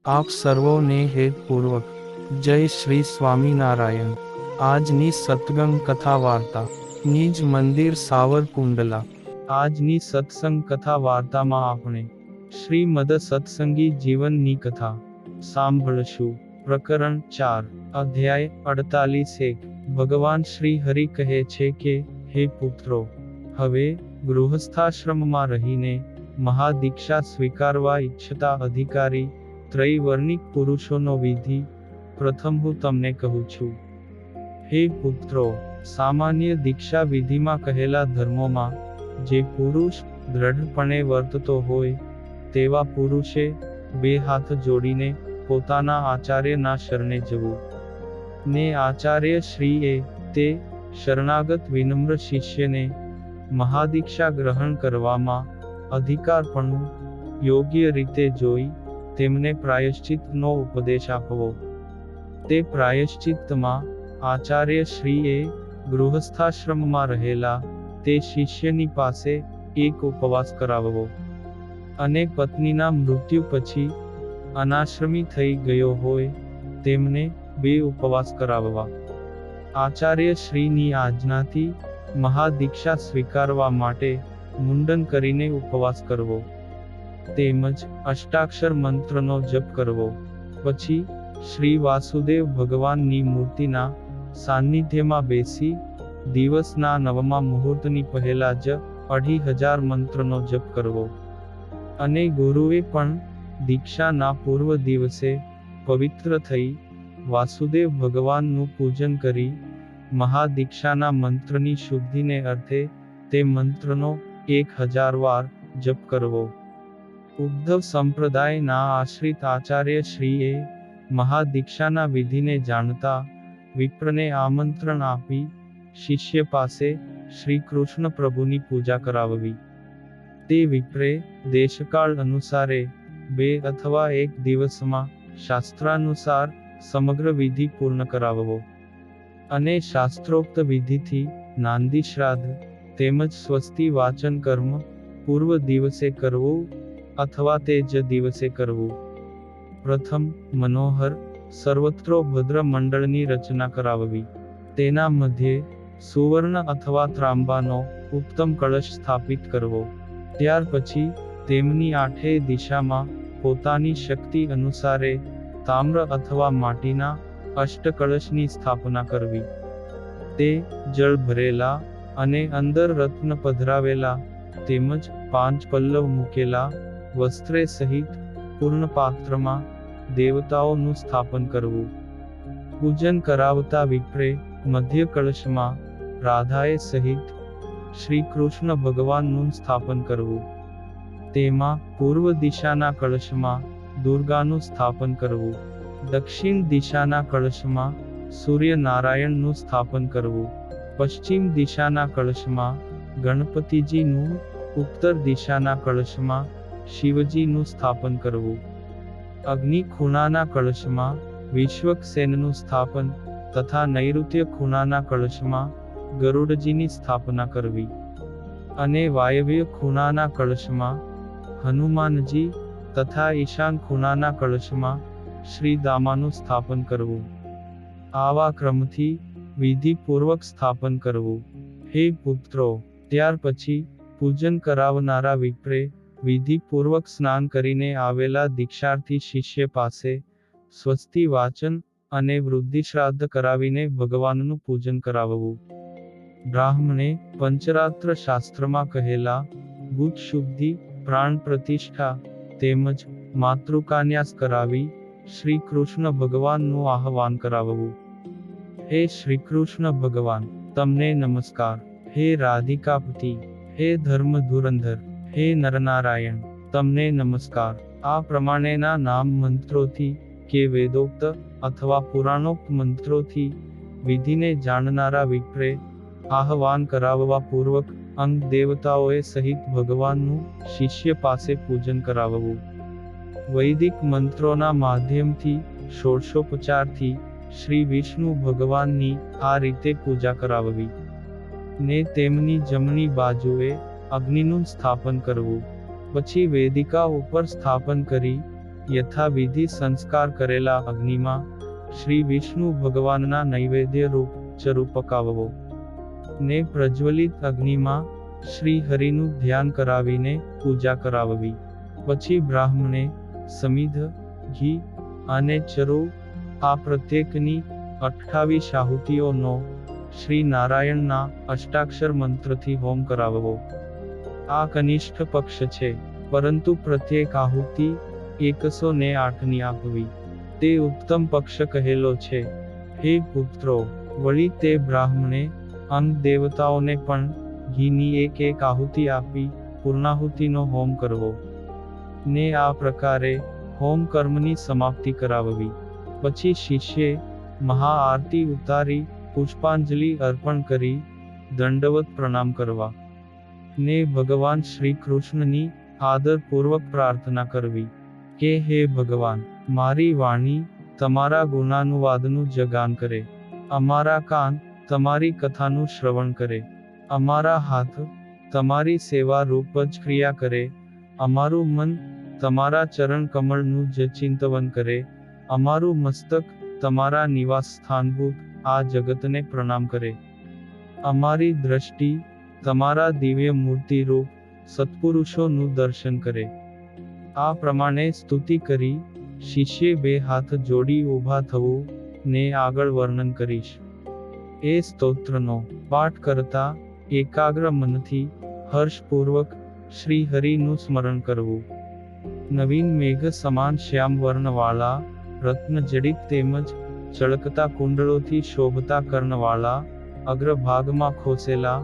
આપ સર્વોને હેતપૂર્વક જય શ્રી સ્વામિનારાયણ। આજની સત્સંગ કથા વાર્તા નિજ મંદિર સાવરકુંડલા। આજની સત્સંગ કથા વાર્તામાં આપણે શ્રીમદ સત્સંગી જીવનની કથા સાંભળશું। પ્રકરણ 4 અધ્યાય 48। ભગવાન શ્રી હરિ કહે છે કે, હે પુત્રો, હવે ગૃહસ્થાશ્રમમાં રહીને મહાદીક્ષા સ્વીકારવા ઈચ્છતા અધિકારી ત્રૈવર્ણિક પુરુષોનો વિધિ પ્રથમ હું તમને કહું છું। હે પુત્રો, સામાન્ય દીક્ષા વિધિમાં કહેલા ધર્મોમાં જે પુરુષ દ્રઢપણે વર્તતો હોય તેવા પુરુષે બે હાથ જોડીને પોતાના આચાર્યના શરણે જવું, ને આચાર્ય શ્રીએ તે શરણાગત વિનમ્ર શિષ્યને મહાદીક્ષા ગ્રહણ કરવામાં અધિકારપણું યોગ્ય રીતે જોઈ તેમને પ્રાયશ્ચિતનો ઉપદેશ આપવો। તે પ્રાયશ્ચિત્તમાં આચાર્ય શ્રીએ ગૃહસ્થાશ્રમમાં રહેલા તે શિષ્યની પાસે એક ઉપવાસ કરાવવો, અને પત્નીના મૃત્યુ પછી અનાશ્રમી થઈ ગયો હોય તેમને 2 ઉપવાસ કરાવવા। આચાર્ય શ્રીની આજ્ઞાથી મહાદીક્ષા સ્વીકારવા માટે મુંડન કરીને ઉપવાસ કરવો, તેમજ અષ્ટાક્ષર મંત્રનો જપ કરવો। પછી શ્રી વાસુદેવ ભગવાનની મૂર્તિના સાનિધ્યમાં બેસી દિવસના 9મા મુહૂર્તની પહેલા જ 2500 મંત્રનો જપ કરવો, અને ગુરુએ પણ દીક્ષાના પૂર્વ દિવસે પવિત્ર થઈ વાસુદેવ ભગવાનનું પૂજન કરી મહાદીક્ષાના મંત્રની શુદ્ધિને અર્થે તે મંત્રનો 1000 વાર જપ કરવો। ઉદ્ધવ સંપ્રદાયના આશ્રિત આચાર્ય શ્રીએ મહાદીક્ષાના વિધિને જાણતા વિપ્રને આમંત્રણ આપી શિષ્ય પાસે શ્રી કૃષ્ણ પ્રભુની પૂજા કરાવવી। તે વિપ્રે દેશકાળ અનુસારે 2 અથવા 1 દિવસમાં શાસ્ત્રાનુસાર સમગ્ર વિધિ પૂર્ણ કરાવવો, અને શાસ્ત્રોક્ત વિધિથી નાંદી શ્રાદ્ધ તેમજ સ્વસ્તિ વાચન કર્મ પૂર્વ દિવસે કરવું અથવા તે જ દિવસે કરવું। પ્રથમ મનોહર સર્વત્રો ભદ્ર મંડળની રચના કરાવવી, તેના મધ્યે સુવર્ણ અથવા ત્રાંબાનો ઉત્તમ કળશ સ્થાપિત કરવો। ત્યાર પછી તેમની 8 દિશામાં પોતાની શક્તિ અનુસારે તામ્ર અથવા માટીના અષ્ટકળશની સ્થાપના કરવી। તે જળ ભરેલા અને અંદર રત્ન પધરાવેલા તેમજ 5 પલ્લવ મૂકેલા વસ્ત્રે સહિત પૂર્ણ પાત્રમાં દેવતાઓનું સ્થાપન કરવું। પૂજન કરાવતા વિપ્રે મધ્ય કળશમાં રાધાએ સહિત શ્રી કૃષ્ણ ભગવાનનું સ્થાપન કરવું, તેમાં પૂર્વ દિશાના કળશમાં દુર્ગાનું સ્થાપન કરવું, દક્ષિણ દિશાના કળશમાં સૂર્યનારાયણનું સ્થાપન કરવું, પશ્ચિમ દિશાના કળશમાં ગણપતિજીનું, ઉત્તર દિશાના કળશમાં શિવજીનું સ્થાપન કરવું, અગ્નિ ખૂણાના કળશમાં વિશ્વક્સેનનું સ્થાપન તથા નૈઋત્ય ખૂણાના કળશમાં ગરુડજીની સ્થાપના કરવી, અને વાયવ્ય ખૂણાના કળશમાં હનુમાનજી તથા ઈશાન ખૂણાના કળશમાં શ્રીદામાનું સ્થાપન કરવું। આવા ક્રમથી વિધિપૂર્વક સ્થાપન કરવું। હે પુત્રો, ત્યાર પછી પૂજન કરાવનારા વિપ્રે વિધિપૂર્વક સ્નાન કરીને આવેલા દીક્ષાર્થી શિષ્ય પાસે સ્વસ્તિ વાચન અને વૃદ્ધિશ્રાદ્ધ કરાવીને ભગવાનનું પૂજન કરાવવું। બ્રાહ્મણે પંચરાત્ર શાસ્ત્રમાં કહેલા બુદ્ધ શુદ્ધિ, પ્રાણ પ્રતિષ્ઠા તેમજ માતૃકાન્યાસ કરાવી શ્રી કૃષ્ણ ભગવાનનું આહવાન કરાવવું। હે શ્રી કૃષ્ણ ભગવાન, તમને નમસ્કાર। હે રાધિકાપતિ, હે ધર્મ ધુરંધર, હે નરનારાયણ, તમને નમસ્કાર। આ પ્રમાણેના નામ મંત્રોથી કે વેદોક્ત અથવા પુરાણોક્ત મંત્રોથી વિધિને જાણનારા વિપ્રે આહવાન કરાવવા પૂર્વક અંગ દેવતાઓએ સહિત ભગવાનનું શિષ્ય પાસે પૂજન કરાવવું। વૈદિક મંત્રોના માધ્યમથી ષોડશોપચારથી શ્રી વિષ્ણુ ભગવાનની આ રીતે પૂજા કરાવવી, ને તેમની જમણી બાજુએ અગ્નિનું સ્થાપન કરવું। પછી વેદિકા ઉપર સ્થાપન કરી યથાવિધિ સંસ્કાર કરેલા અગ્નિમાં શ્રી વિષ્ણુ ભગવાનના નૈવેદ્ય રૂપ ચરુ પકાવવો ને પ્રજ્વલિત અગ્નિમાં શ્રી હરિનું ધ્યાન કરાવીને પૂજા કરાવવી. પછી બ્રાહ્મણે સમિધ, ઘી અને ચરુ આ પ્રત્યેકની 28 આહુતિઓનો શ્રી નારાયણના અષ્ટાક્ષર મંત્રથી હોમ કરાવવો. આ કનિષ્ઠ પક્ષ છે, પરંતુ પ્રત્યેક આહુતિ 108ની આપવી તે ઉત્તમ પક્ષ કહેલો છે. હે પુત્રો, વળી તે બ્રાહ્મણે અંગ દેવતાઓને પણ ઘીની એક આહુતિ આપી પૂર્ણાહુતિનો હોમ કરવો ને આ પ્રકારે હોમ કર્મની સમાપ્તિ કરાવવી. પછી શિષ્યે મહાઆરતી ઉતારી પુષ્પાંજલિ અર્પણ કરી દંડવત પ્રણામ કરવા ને ભગવાન શ્રી કૃષ્ણની આદરપૂર્વક પ્રાર્થના કરવી કે હે ભગવાન, મારી વાણી તમારા ગુણાનુવાદનું જગાન કરે, અમારા કાન તમારી કથાનું શ્રવણ કરે, અમારા હાથ તમારી સેવા રૂપ જ ક્રિયા કરે, અમારું મન તમારા ચરણ કમળનું જ ચિંતવન કરે, અમારું મસ્તક તમારા નિવાસ સ્થાનભૂત આ જગતને પ્રણામ કરે, અમારી દ્રષ્ટિ તમારા દિવ્ય મૂર્તિ રૂપ સત્પુરુષોનું દર્શન કરે. આ પ્રમાણે સ્તુતિ કરી શિષ્યે 2 હાથ જોડી ઊભા થવું ને આગળ વર્ણન કરીશ. એ સ્તોત્રનો પાઠ કરતા એકાગ્ર મનથી હર્ષપૂર્વક શ્રી હરિનું સ્મરણ કરવું. નવીન મેઘ સમાન શ્યામ વર્ણવાળા, રત્નજડિત તેમજ ચળકતા કુંડળોથી શોભતા કર્ણવાળા, અગ્રભાગમાં ખોસેલા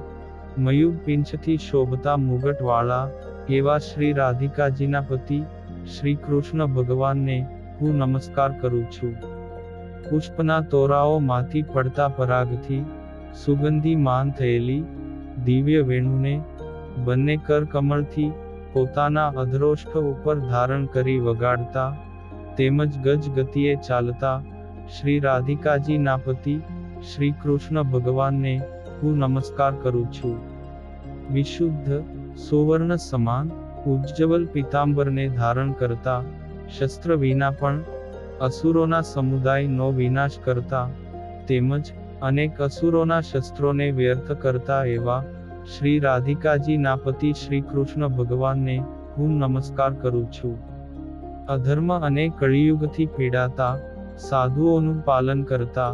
મયુર પીંછથી શોભતા મુગટવાળા એવા શ્રી રાધિકાજીના પતિ શ્રી કૃષ્ણ ભગવાનને હું નમસ્કાર કરું છું. પુષ્પના તોરાઓમાંથી પડતા પરાગથી સુગંધીમાન થયેલી દિવ્ય વેણુને બંને કર કમળથી પોતાના અધરોષ્ઠ ઉપર ધારણ કરી વગાડતા તેમજ ગજ ગતિએ ચાલતા શ્રી રાધિકાજીના પતિ શ્રી કૃષ્ણ ભગવાનને હું નમસ્કાર કરું છું. વિશુદ્ધ સુવર્ણ સમાન ઉજ્જવલ પીતાંબરને ધારણ કરતા, શસ્ત્ર વિના પણ અસુરોના સમુદાયનો વિનાશ કરતા તેમજ અનેક અસુરોના શસ્ત્રોને વ્યર્થ કરતા એવા શ્રી રાધિકાજીના પતિ શ્રી કૃષ્ણ ભગવાનને હું નમસ્કાર કરું છું. અધર્મ અને કળિયુગથી પીડાતા, સાધુઓનું પાલન કરતા,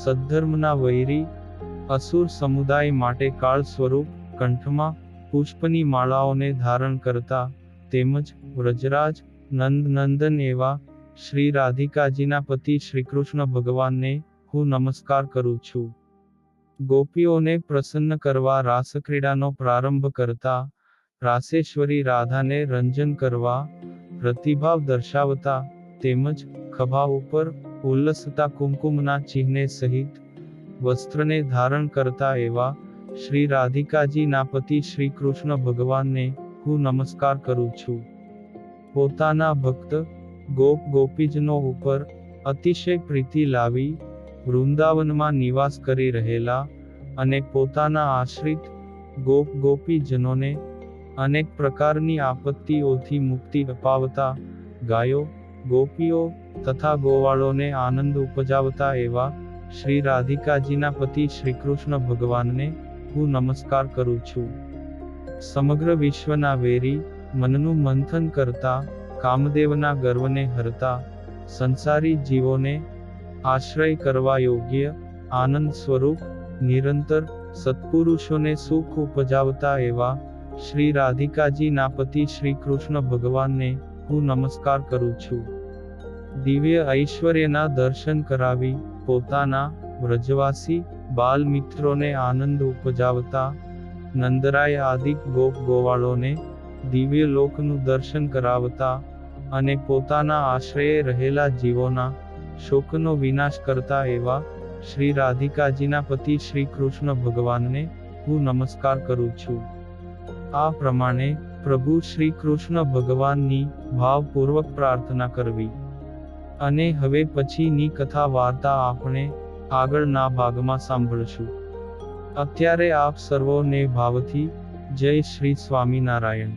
સદ્ધર્મના વૈરી અસુર સમુદાય માટે કાળ સ્વરૂપ કંઠમાં પુષ્પની માળાઓને ધારણ કરતા તેમજ વ્રજરાજ નંદન એવા શ્રી રાધિકાજીના પતિ શ્રી કૃષ્ણ ભગવાનને હું નમસ્કાર કરું છું. ગોપીઓને પ્રસન્ન કરવા રાસક્રીડાનો પ્રારંભ કરતા, રાસેશ્વરી રાધાને રંજન કરવા રતિભાવ દર્શાવતા તેમજ ખભા ઉપર ઉલ્લસતા કુમકુમના ચિહ્ને સહિત વસ્ત્રને ધારણ કરતા એવા શ્રી રાધિકાજીના પતિ શ્રી કૃષ્ણ ભગવાનને હું નમસ્કાર કરું છું. પોતાના ભક્ત ગોપીજનો ઉપર અતિશય પ્રીતિ લાવી વૃંદાવનમાં નિવાસ કરી રહેલા અને પોતાના આશ્રિત ગોપીજનોને અનેક પ્રકારની આપત્તિઓથી મુક્તિ અપાવતા ગાયો, ગોપીઓ તથા ગોવાળોને આનંદ ઉપજાવતા એવા શ્રી રાધિકાજીના પતિ શ્રી કૃષ્ણ ભગવાનને હું નમસ્કાર કરું છું. સમગ્ર વિશ્વના વેરી મનનું મંથન કરતા, કામદેવના ગર્વને હરતા, સંસારી જીવોને આશ્રય કરવા યોગ્ય, આનંદ સ્વરૂપ, નિરંતર સત્પુરુષોને સુખ ઉપજાવતા એવા શ્રી રાધિકાજીના પતિ શ્રી કૃષ્ણ ભગવાનને હું નમસ્કાર કરું છું. દિવ્ય ઐશ્વર્યના દર્શન કરાવી પોતાના વ્રજવાસી બાલ મિત્રોને આનંદ ઉપજાવતા, નંદરાય આદિક ગોવાળોને દિવ્ય લોકનું દર્શન કરાવતા અને પોતાના આશ્રયે રહેલા જીવોના શોકનો વિનાશ કરતા એવા શ્રી રાધિકાજીના પતિ શ્રી કૃષ્ણ ભગવાનને હું નમસ્કાર કરું છું. આ પ્રમાણે પ્રભુ શ્રી કૃષ્ણ ભગવાનની ભાવપૂર્વક પ્રાર્થના કરવી. અને હવે પછીની કથા વાર્તા આપણે આગળના ભાગમાં સાંભળશું. અત્યારે આપ સર્વોને ભાવથી જય શ્રી સ્વામિનારાયણ.